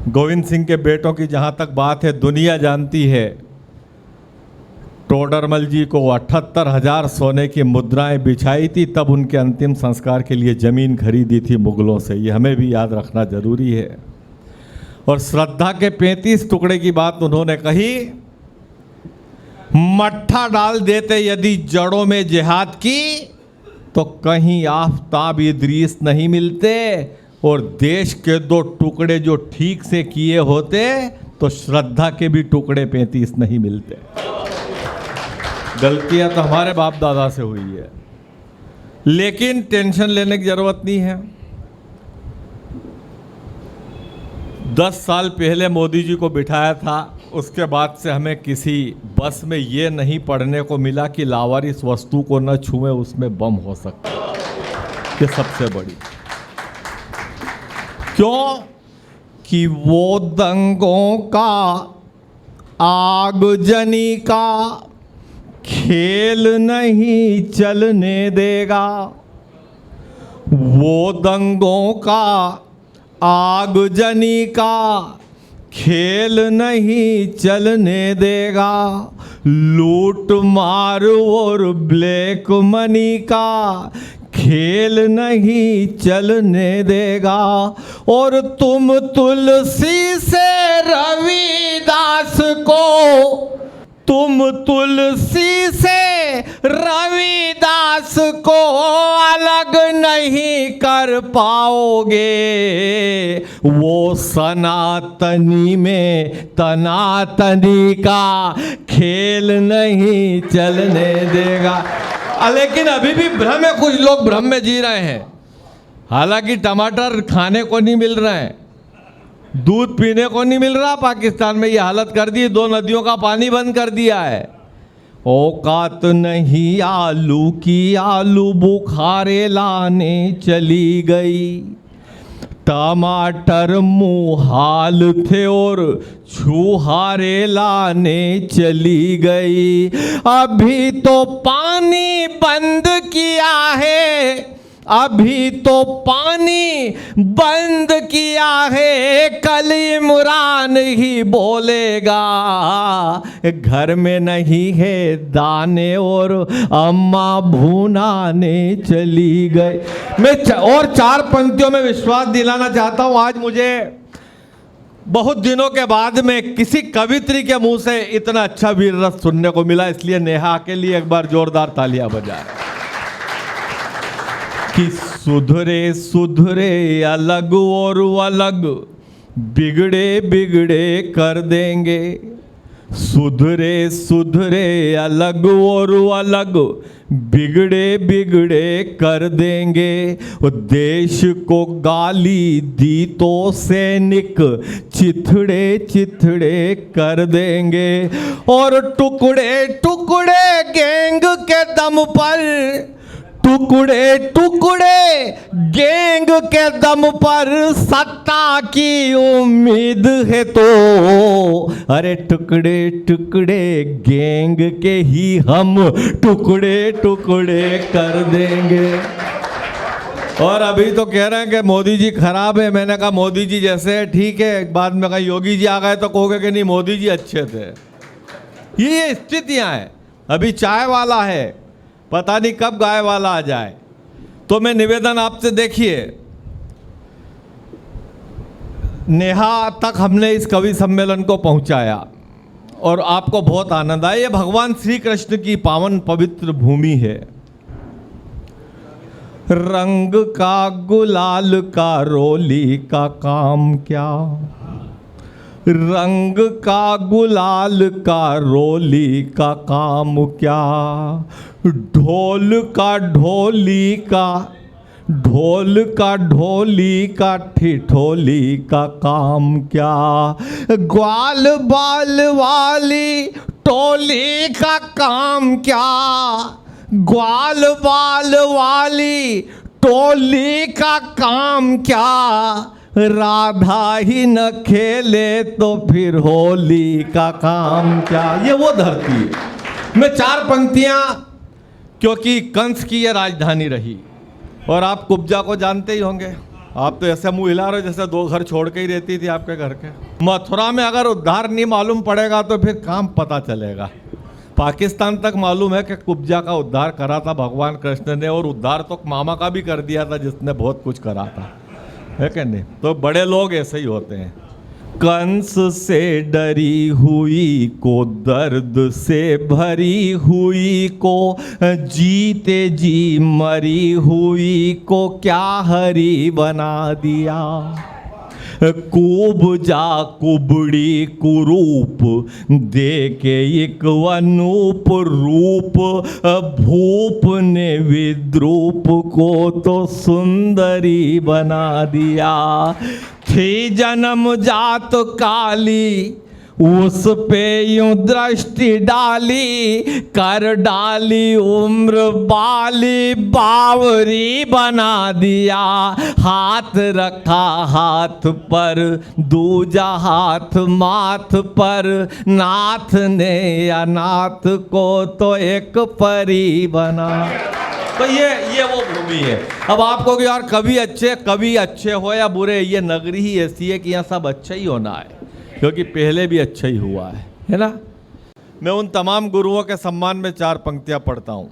गोविंद सिंह के बेटों की जहाँ तक बात है, दुनिया जानती है टोडरमल जी को 78,000 सोने की मुद्राएं बिछाई थी, तब उनके अंतिम संस्कार के लिए ज़मीन खरीदी थी मुगलों से। ये हमें भी याद रखना जरूरी है। और श्रद्धा के 35 टुकड़े की बात उन्होंने कही, मट्ठा डाल देते यदि जड़ों में जिहाद की, तो कहीं आफताब इदरीस नहीं मिलते, और देश के 2 टुकड़े जो ठीक से किए होते तो श्रद्धा के भी टुकड़े 35 नहीं मिलते। गलतियां तो हमारे बाप दादा से हुई है, लेकिन टेंशन लेने की जरूरत नहीं है। 10 साल पहले मोदी जी को बिठाया था, उसके बाद से हमें किसी बस में ये नहीं पढ़ने को मिला कि लावारिस वस्तु को न छुए उसमें बम हो सकता है। ये सबसे बड़ी, क्यों कि वो दंगों का आगजनी का खेल नहीं चलने देगा, वो दंगों का आगजनी का खेल नहीं चलने देगा, लूट मार और ब्लैक मनी का खेल नहीं चलने देगा। और तुम तुलसी से रविदास को, तुम तुलसी से रविदास को अलग नहीं कर पाओगे, वो सनातनी में तनातनी का खेल नहीं चलने देगा। लेकिन अभी भी भ्रम है, कुछ लोग भ्रम में जी रहे हैं। हालांकि टमाटर खाने को नहीं मिल रहे हैं, दूध पीने को नहीं मिल रहा। पाकिस्तान में ये हालत कर दी, 2 नदियों का पानी बंद कर दिया है। औकात नहीं आलू की, आलू बुखारे लाने चली गई। टमाटर मुहाल थे और छुहारे लाने चली गई। अभी तो पानी बंद किया है, अभी तो पानी बंद किया है, कल इमरान ही बोलेगा घर में नहीं है दाने और अम्मा भूनाने चली गई। मैं और 4 पंक्तियों में विश्वास दिलाना चाहता हूं। आज मुझे बहुत दिनों के बाद में किसी कवित्री के मुंह से इतना अच्छा वीर रस सुनने को मिला, इसलिए नेहा के लिए एक बार जोरदार तालियां बजाएं। कि सुधरे सुधरे अलग और अलग, बिगड़े बिगड़े कर देंगे। सुधरे सुधरे अलग और अलग, बिगड़े बिगड़े कर देंगे। वो देश को गाली दी तो सैनिक चिथड़े चिथड़े कर देंगे। और टुकड़े टुकड़े गैंग के दम पर, टुकड़े टुकड़े गैंग के दम पर सत्ता की उम्मीद है तो, अरे टुकड़े टुकड़े गैंग के ही हम टुकड़े टुकड़े कर देंगे। और अभी तो कह रहे हैं कि मोदी जी खराब है। मैंने कहा मोदी जी जैसे है ठीक है, बाद में कहा योगी जी आ गए तो कहोगे कि नहीं मोदी जी अच्छे थे। ये स्थितियां हैं। अभी चाय वाला है, पता नहीं कब गाय वाला आ जाए। तो मैं निवेदन आपसे, देखिए नेहा तक हमने इस कवि सम्मेलन को पहुंचाया और आपको बहुत आनंद आया। ये भगवान श्री कृष्ण की पावन पवित्र भूमि है। रंग का गुलाल का रोली का काम क्या, रंग का गुलाल का रोली का काम क्या, ढोल का ढोली का, ढोल का ढोली का ठिठोली का काम क्या, ग्वाल बाल वाली टोली का काम क्या, ग्वाल बाल वाली टोली का काम क्या, राधा ही न खेले तो फिर होली का काम क्या। ये वो धरती है। मैं 4 पंक्तियां, क्योंकि कंस की यह राजधानी रही और आप कुब्जा को जानते ही होंगे। आप तो ऐसे मुंह हिला रहे हो जैसे 2 घर छोड़ के ही रहती थी आपके घर के। मथुरा में अगर उद्धार नहीं मालूम पड़ेगा तो फिर काम पता चलेगा। पाकिस्तान तक मालूम है कि कुब्जा का उद्धार करा था भगवान कृष्ण ने, और उद्धार तो मामा का भी कर दिया था जिसने बहुत कुछ करा था, है कि नहीं? तो बड़े लोग ऐसे ही होते हैं। कंस से डरी हुई को, दर्द से भरी हुई को, जीते जी मरी हुई को क्या हरी बना दिया। कुब्जा कुबड़ी कुरूप दे के एक अनूप रूप, भूप ने विद्रूप को तो सुंदरी बना दिया। थी जन्म जात काली उस पे यूं दृष्टि डाली, कर डाली उम्र बाली बावरी बना दिया। हाथ रखा हाथ पर दूजा हाथ माथ पर, नाथ ने अनाथ को तो एक परी बना। तो ये वो भूमि है। अब आपको कि यार कवि अच्छे हो या बुरे, ये नगरी ही ऐसी है कि यहाँ सब अच्छा ही होना है, क्योंकि पहले भी अच्छा ही हुआ है ना। मैं उन तमाम गुरुओं के सम्मान में 4 पंक्तियां पढ़ता हूं।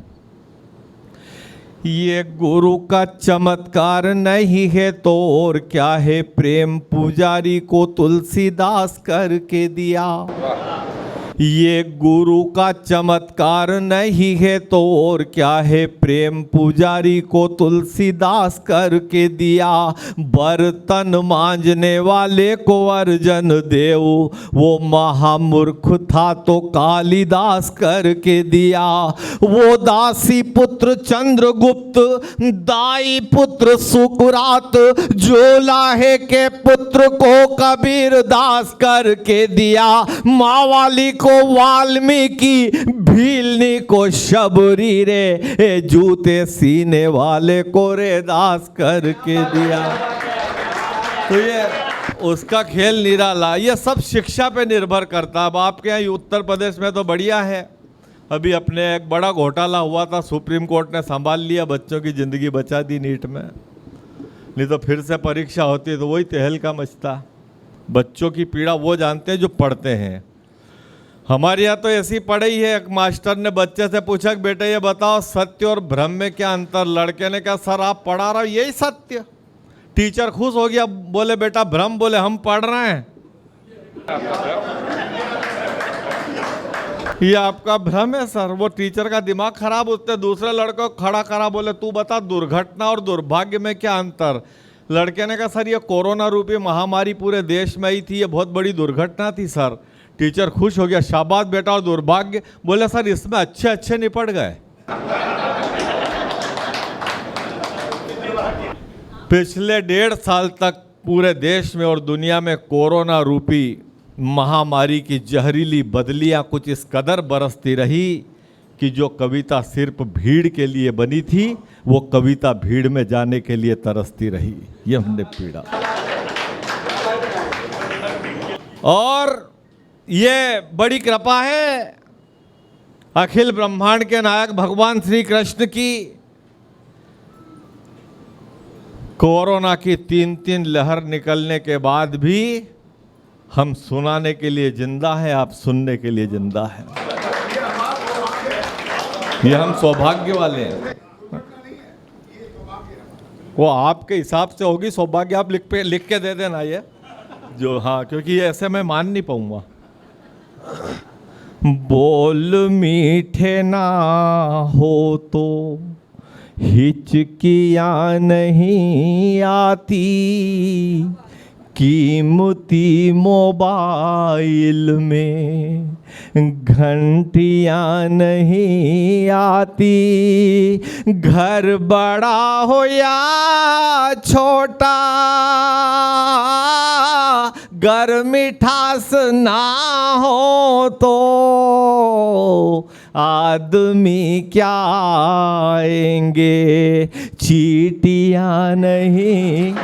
ये गुरु का चमत्कार नहीं है तो और क्या है, प्रेम पुजारी को तुलसीदास करके दिया। ये गुरु का चमत्कार नहीं है तो और क्या है, प्रेम पुजारी को तुलसीदास करके दिया। बर्तन मांजने वाले को अर्जन देव, वो महामूर्ख था तो कालिदास करके दिया। वो दासी पुत्र चंद्रगुप्त, दाई पुत्र सुकरात, जोलाहे के पुत्र को कबीर दास करके दिया। मावाली को वाल्मीकि, भीलनी को शबरी रे, जूते सीने वाले को रे दास करके दिया। तो ये उसका खेल निराला। ये सब शिक्षा पे निर्भर करता। अब आपके यहाँ उत्तर प्रदेश में तो बढ़िया है, अभी अपने एक बड़ा घोटाला हुआ था, सुप्रीम कोर्ट ने संभाल लिया, बच्चों की ज़िंदगी बचा दी नीट में। नहीं तो फिर से परीक्षा होती तो वही तहलका मचता। बच्चों की पीड़ा वो जानते हैं जो पढ़ते हैं। हमारे यहाँ तो ऐसी पढ़ाई है। एक मास्टर ने बच्चे से पूछा कि बेटे ये बताओ सत्य और भ्रम में क्या अंतर। लड़के ने कहा सर आप पढ़ा रहे हो यही सत्य। टीचर खुश हो गया, बोले बेटा भ्रम, बोले हम पढ़ रहे हैं। ये आपका भ्रम है सर। वो टीचर का दिमाग खराब, उसने दूसरे लड़के को खड़ा करा, बोले तू बता दुर्घटना और दुर्भाग्य में क्या अंतर। लड़के ने कहा सर ये कोरोना रूपी महामारी पूरे देश में आई थी, ये बहुत बड़ी दुर्घटना थी सर। टीचर खुश हो गया, शाबाश बेटा। और दुर्भाग्य, बोले सर इसमें अच्छे निपट गए। पिछले 1.5 साल तक पूरे देश में और दुनिया में कोरोना रूपी महामारी की जहरीली बदलियां कुछ इस कदर बरसती रही कि जो कविता सिर्फ भीड़ के लिए बनी थी, वो कविता भीड़ में जाने के लिए तरसती रही। ये हमने पीड़ा। और ये बड़ी कृपा है अखिल ब्रह्मांड के नायक भगवान श्री कृष्ण की। कोरोना की 3 लहर निकलने के बाद भी हम सुनाने के लिए जिंदा हैं, आप सुनने के लिए जिंदा हैं। ये हम सौभाग्य वाले हैं। वो आपके हिसाब से होगी सौभाग्य, आप लिख के दे देना ये जो। हाँ, क्योंकि ऐसे मैं मान नहीं पाऊंगा। बोल मीठे ना हो तो हिचकियाँ नहीं आती, कीमती मोबाइल में घंटियाँ नहीं आती। घर बड़ा हो या छोटा, गर मिठास ना हो तो आदमी क्या आएंगे, चींटियाँ नहीं।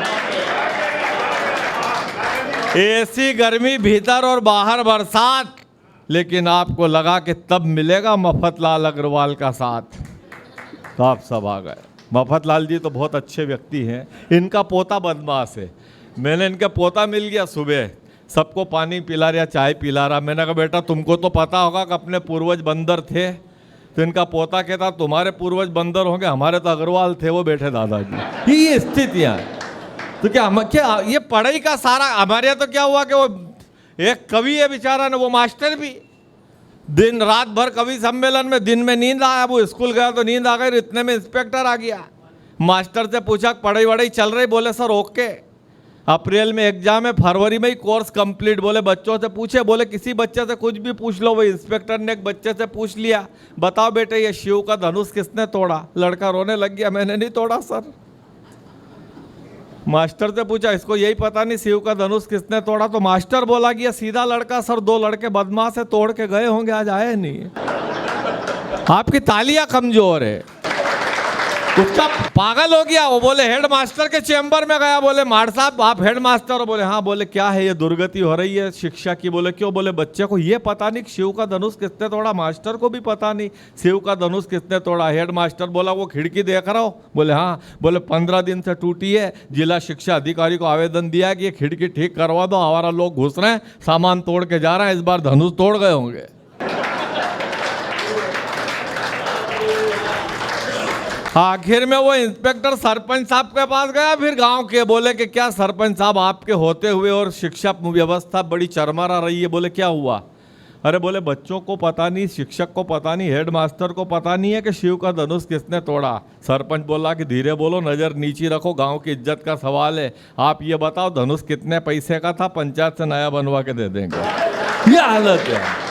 ऐसी गर्मी भीतर और बाहर बरसात, लेकिन आपको लगा कि तब मिलेगा मफतलाल अग्रवाल का साथ, तो आप सब आ गए। मफतलाल जी तो बहुत अच्छे व्यक्ति हैं, इनका पोता बदमाश है। मैंने इनका पोता मिल गया, सुबह सबको पानी पिला रहा, चाय पिला रहा। मैंने कहा बेटा तुमको तो पता होगा कि अपने पूर्वज बंदर थे। तो इनका पोता कहता तुम्हारे पूर्वज बंदर होंगे, हमारे तो अग्रवाल थे, वो बैठे दादाजी। ये स्थितियाँ तो क्या ये पढ़ाई का सारा हमारे यहाँ तो क्या हुआ कि वो एक कवि है बेचारा ने, वो मास्टर भी दिन रात भर कवि सम्मेलन में, दिन में नींद आया, वो स्कूल गया तो नींद आ गई, इतने में इंस्पेक्टर आ गया। मास्टर से पूछा पढ़ाई वढ़ाई चल रही? बोले सर ओके, अप्रैल में एग्जाम है, फरवरी में ही कोर्स कंप्लीट। बोले बच्चों से पूछे? बोले किसी बच्चे से कुछ भी पूछ लो। वही इंस्पेक्टर ने एक बच्चे से पूछ लिया, बताओ बेटे ये शिव का धनुष किसने तोड़ा? लड़का रोने लग गया, मैंने नहीं तोड़ा सर। मास्टर से पूछा इसको यही पता नहीं शिव का धनुष किसने तोड़ा? तो मास्टर बोला कि ये सीधा लड़का सर, 2 लड़के बदमाश है तोड़ के गए होंगे, आज आए नहीं। आपकी तालियां कमजोर है। उसका पागल हो गया। वो बोले हेड मास्टर के चेंबर में गया, बोले मार साहब आप हेड मास्टर हो? बोले हाँ। बोले क्या है ये दुर्गति हो रही है शिक्षा की? बोले क्यों? बोले बच्चे को ये पता नहीं शिव का धनुष किसने तोड़ा, मास्टर को भी पता नहीं शिव का धनुष किसने तोड़ा। हेड मास्टर बोला वो खिड़की देख रहा हो? बोले हाँ। बोले 15 दिन से टूटी है, जिला शिक्षा अधिकारी को आवेदन दिया कि ये खिड़की ठीक करवा दो, हमारा लोग घुस रहे हैं, सामान तोड़ के जा रहे हैं, इस बार धनुष तोड़ गए होंगे। आखिर में वो इंस्पेक्टर सरपंच साहब के पास गया, फिर गांव के। बोले कि क्या सरपंच साहब आपके होते हुए और शिक्षा व्यवस्था बड़ी चरमरा रही है। बोले क्या हुआ? अरे बोले बच्चों को पता नहीं, शिक्षक को पता नहीं, हेड मास्टर को पता नहीं है कि शिव का धनुष किसने तोड़ा। सरपंच बोला कि धीरे बोलो, नज़र नीची रखो, गांव की इज्जत का सवाल है। आप ये बताओ धनुष कितने पैसे का था? पंचायत से नया बनवा के दे देंगे। ये हालत है।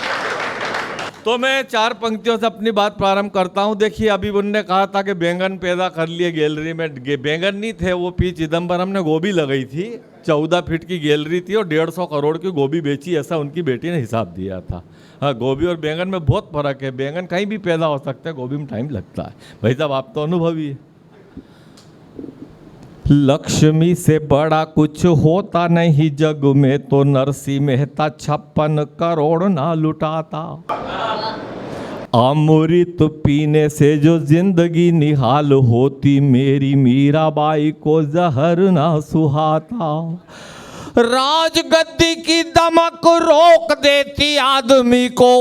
तो मैं 4 पंक्तियों से अपनी बात प्रारंभ करता हूं। देखिए अभी उनने कहा था कि बैंगन पैदा कर लिए गैलरी में। बैंगन नहीं थे वो, पी चिदम्बरम ने गोभी लगाई थी, 14 फीट की गैलरी थी और 150 करोड़ की गोभी बेची, ऐसा उनकी बेटी ने हिसाब दिया था। हाँ, गोभी और बैंगन में बहुत फर्क है। बैंगन कहीं भी पैदा हो सकता है, गोभी में टाइम लगता है। भाई साहब आप तो अनुभवी है। लक्ष्मी से बड़ा कुछ होता नहीं जग में, तो नरसिंह मेहता 56 करोड़ ना लुटाता। अमृत पीने से जो जिंदगी निहाल होती, मेरी मीराबाई को जहर ना सुहाता। राजगद्दी की दमक रोक देती आदमी को,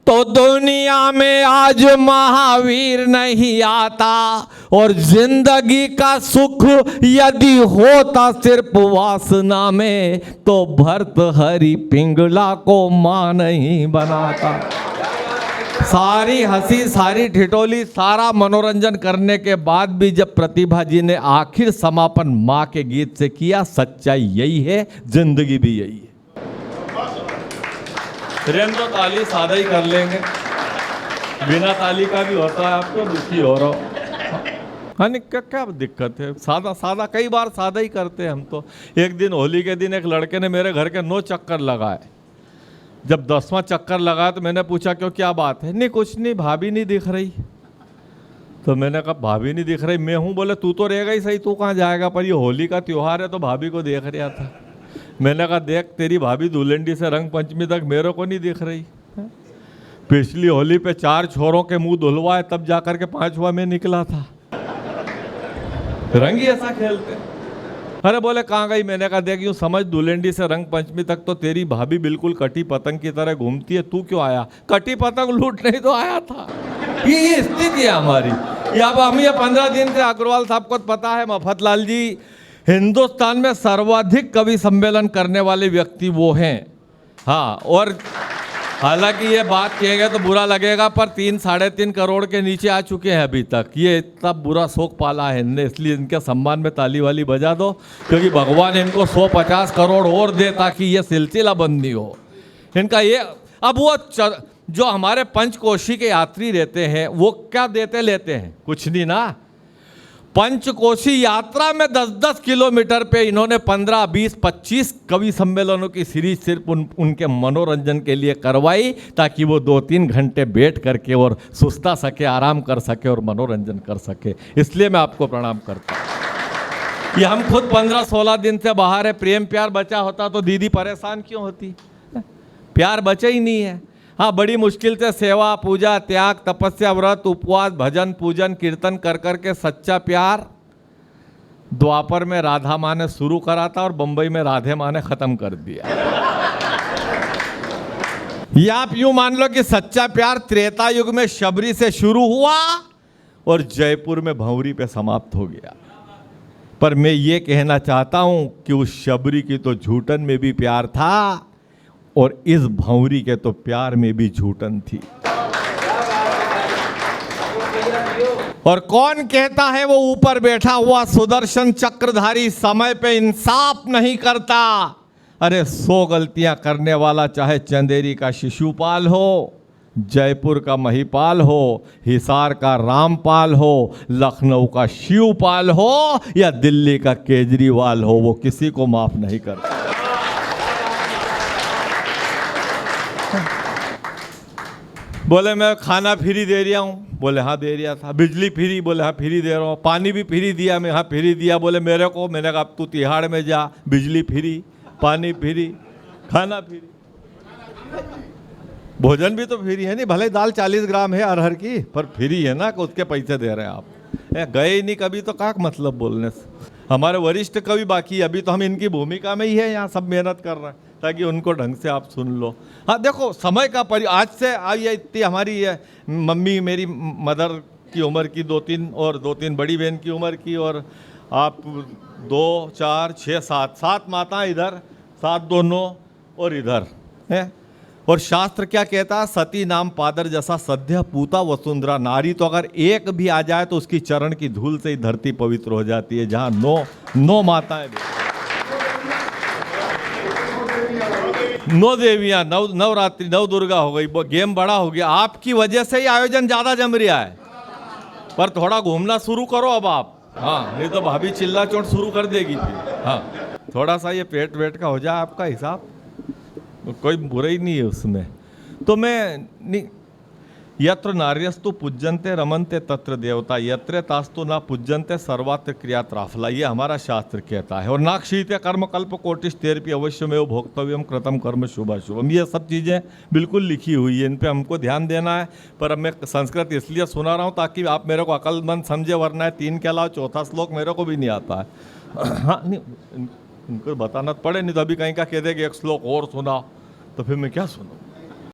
तो दुनिया में आज महावीर नहीं आता। और जिंदगी का सुख यदि होता सिर्फ वासना में, तो भर्तृहरि पिंगला को मां नहीं बनाता। सारी हंसी, सारी ठिठोली, सारा मनोरंजन करने के बाद भी जब प्रतिभा जी ने आखिर समापन माँ के गीत से किया, सच्चाई यही है, जिंदगी भी यही है। रेन तो ताली सादा ही कर लेंगे, बिना ताली का भी होता है। आपको दुखी हो रहा हो, हाँ नहीं क्या दिक्कत है? सादा सादा, कई बार सादा ही करते हैं हम तो। एक दिन होली के दिन एक लड़के ने मेरे घर के 9 चक्कर लगाए। जब 10वां चक्कर लगाया तो मैंने पूछा क्यों, क्या बात है? नहीं कुछ नहीं, भाभी नहीं दिख रही। तो मैंने कहा भाभी नहीं दिख रही? मैं हूँ। बोले तू तो रहेगा ही सही, तू कहाँ जाएगा? पर ये होली का त्योहार है तो भाभी को देख रहा था। मैंने कहा देख तेरी भाभी धुलंडी से रंग पंचमी तक मेरे को नहीं दिख रही। पिछली होली पे 4 छोरों के मुंह धुलवाए, तब जाकर के 5वां में निकला था। रंग ही ऐसा खेलते। अरे बोले कहाँ गई? मैंने कहा देख यूँ समझ, धुलंडी से रंग पंचमी तक तो तेरी भाभी बिल्कुल कटी पतंग की तरह घूमती है, तू क्यों आया? कटी पतंग लूटने ही तो आया था। ये स्थिति है हमारी। अब हम ये 15 दिन से अग्रवाल साहब को पता है, मफतलाल जी हिंदुस्तान में सर्वाधिक कवि सम्मेलन करने वाले व्यक्ति वो हैं। हाँ, और हालांकि ये बात कहेगा तो बुरा लगेगा, पर 3-3.5 करोड़ के नीचे आ चुके हैं अभी तक। ये इतना बुरा शोक पाला है इनने, इसलिए इनके सम्मान में ताली वाली बजा दो, क्योंकि भगवान इनको 150 करोड़ और दे ताकि ये सिलसिला बंदी हो इनका। ये अब वो जो हमारे पंचकोशी के यात्री रहते हैं वो क्या देते लेते हैं? कुछ नहीं ना। पंचकोशी यात्रा में 10-10 किलोमीटर पे इन्होंने 15, 20, 25 कवि सम्मेलनों की सीरीज सिर्फ उनके मनोरंजन के लिए करवाई, ताकि वो 2-3 घंटे बैठ करके और सुस्ता सके, आराम कर सके और मनोरंजन कर सके। इसलिए मैं आपको प्रणाम करता हूँ। ये हम खुद 15-16 दिन से बाहर है। प्रेम प्यार बचा होता तो दीदी परेशान क्यों होती? प्यार बचा ही नहीं है। हाँ, बड़ी मुश्किल से सेवा पूजा त्याग तपस्या व्रत उपवास भजन पूजन कीर्तन कर कर के सच्चा प्यार द्वापर में राधा माँ ने शुरू करा था और बंबई में राधे माँ ने खत्म कर दिया। या आप यूं मान लो कि सच्चा प्यार त्रेता युग में शबरी से शुरू हुआ और जयपुर में भंवरी पे समाप्त हो गया। पर मैं ये कहना चाहता हूं कि उस शबरी की तो झूठन में भी प्यार था और इस भंवरी के तो प्यार में भी झूठन थी। और कौन कहता है वो ऊपर बैठा हुआ सुदर्शन चक्रधारी समय पे इंसाफ नहीं करता? अरे 100 गलतियां करने वाला चाहे चंदेरी का शिशुपाल हो, जयपुर का महिपाल हो, हिसार का रामपाल हो, लखनऊ का शिवपाल हो या दिल्ली का केजरीवाल हो, वो किसी को माफ नहीं करता। बोले मैं खाना फ्री दे रहा हूँ, बोले हाँ दे रहा था। बिजली फ्री, बोले हाँ फ्री दे रहा हूँ। पानी भी फ्री दिया, मैं हाँ फ्री दिया। बोले मेरे को, मैंने कहा तू तिहाड़ में जा, बिजली फ्री, पानी फ्री, खाना फ्री, भोजन भी तो फ्री है। नहीं भले दाल 40 ग्राम है अरहर की, पर फ्री है ना, कि उसके पैसे दे रहे हैं आप। गए ही नहीं कभी तो क्या मतलब बोलने से। हमारे वरिष्ठ कवि बाकी, अभी तो हम इनकी भूमिका में ही है, यहाँ सब मेहनत कर रहे हैं ताकि उनको ढंग से आप सुन लो। हाँ देखो समय का आज से आई इतनी हमारी मम्मी मेरी मदर की उम्र की 2-3 और 2-3 बड़ी बहन की उम्र की, और आप 2, 4, 6, 7 माताएं इधर, 7 दोनों और इधर है। और शास्त्र क्या कहता है? सती नाम पादर जैसा सद्य पूता वसुंधरा नारी। तो अगर एक भी आ जाए तो उसकी चरण की धूल से ही धरती पवित्र हो जाती है। जहां 9 माताएं, 9 देवियां, नवरात्रि, 9 दुर्गा हो गई। गेम बड़ा हो गया, आपकी वजह से ही आयोजन ज्यादा जम रहा है। पर थोड़ा घूमना शुरू करो अब आप। हाँ, नहीं तो भाभी चिल्ला चोट शुरू कर देगी फिर। हाँ, थोड़ा सा ये पेट वेट का हो जाए आपका हिसाब, कोई बुराई नहीं है उसमें। तो मैं यत्र नार्यस्तु पूज्यन्ते रमन्ते तत्र देवता यत्रे तास्तु ना पूज्यन्ते सर्वात्र क्रिया त्राफला, ये हमारा शास्त्र कहता है। और नाक्षीते कर्म कल्प कोटिश तेरपी अवश्यमेव भोक्तव्यम कृतम कर्म शुभाशुभम, ये सब चीज़ें बिल्कुल लिखी हुई है, इन पे हमको ध्यान देना है। पर अब मैं संस्कृत इसलिए सुना रहा हूँ ताकि आप मेरे को अक्लमंद समझे, वरना 3 के अलावा चौथा श्लोक मेरे को भी नहीं आता है। हाँ नहीं, इनको बताना पड़े, नहीं तो अभी कहीं का कह दे कि एक श्लोक और सुना तो फिर मैं क्या सुनूं।